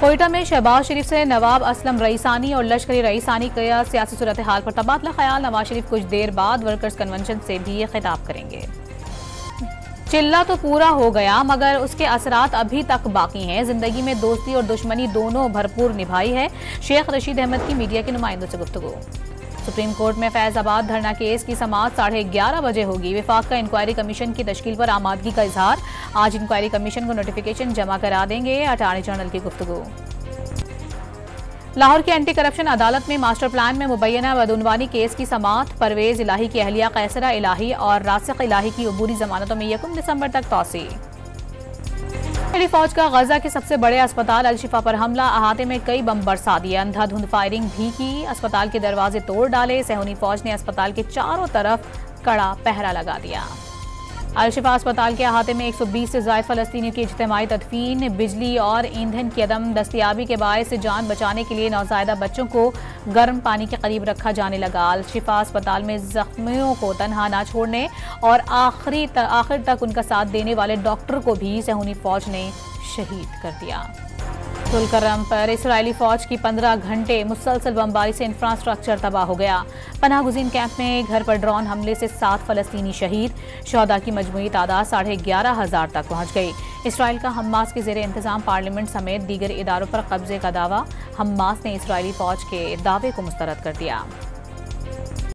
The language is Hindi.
कोयटा में शहबाज शरीफ से नवाब असलम रईसानी और लश्करी रईसानी का सियासी सूरत हाल पर तबादला ख्याल। नवाज शरीफ कुछ देर बाद वर्कर्स कन्वेंशन से भी ये खिताब करेंगे। चिल्ला तो पूरा हो गया मगर उसके असरात अभी तक बाकी हैं। जिंदगी में दोस्ती और दुश्मनी दोनों भरपूर निभाई है। शेख रशीद अहमद की मीडिया के नुमाइंदों से गुफ्तगू। सुप्रीम कोर्ट में फैजाबाद धरना केस की समाअत 11:30 बजे होगी। विफाक का इंक्वायरी कमीशन की तश्कील पर आमादगी का इजहार। आज इंक्वायरी कमीशन को नोटिफिकेशन जमा करा देंगे। अटॉर्नी जनरल की गुफ्तगू। लाहौर की एंटी करप्शन अदालत में मास्टर प्लान में मुबैना बदउनवानी केस की समाअत। परवेज इलाही की अहलिया कैसरा इलाही और रासिक इलाही की अबूरी जमानतों में 1 दिसंबर तक तौसी। इसराइली फौज का गजा के सबसे बड़े अस्पताल अल-शिफा पर हमला। अहाते में कई बम बरसा दिए। अंधाधुंध फायरिंग भी की। अस्पताल के दरवाजे तोड़ डाले। सहूनी फौज ने अस्पताल के चारों तरफ कड़ा पहरा लगा दिया। अल-शिफा अस्पताल के अहाते में 120 से ज्यादा फलस्तीनियों की इज्तिमाई तदफीन। बिजली और ईंधन की अदम दस्तियाबी के बायस जान बचाने के लिए नौज़ायदा बच्चों को गर्म पानी के करीब रखा जाने लगा। अल-शिफा अस्पताल में जख्मियों को तनहा न छोड़ने और आखिर तक उनका साथ देने वाले डॉक्टर को भी सहूनी फौज ने शहीद कर दिया। तुलकरम पर इसराइली फौज की 15 घंटे मुसलसल बमबारी से इंफ्रास्ट्रक्चर तबाह हो गया। पनाह गुज़ीन कैंप में घर पर ड्रोन हमले से 7 फलस्तीनी शहीद। शहदा की मजमूई तादाद 11,500 तक पहुंच गई। इसराइल का हम्मास के ज़ेरे इंतजाम पार्लियामेंट समेत दीगर इदारों पर कब्जे का दावा। हम्मास ने इसराइली फौज के दावे को मुस्तरद कर दिया।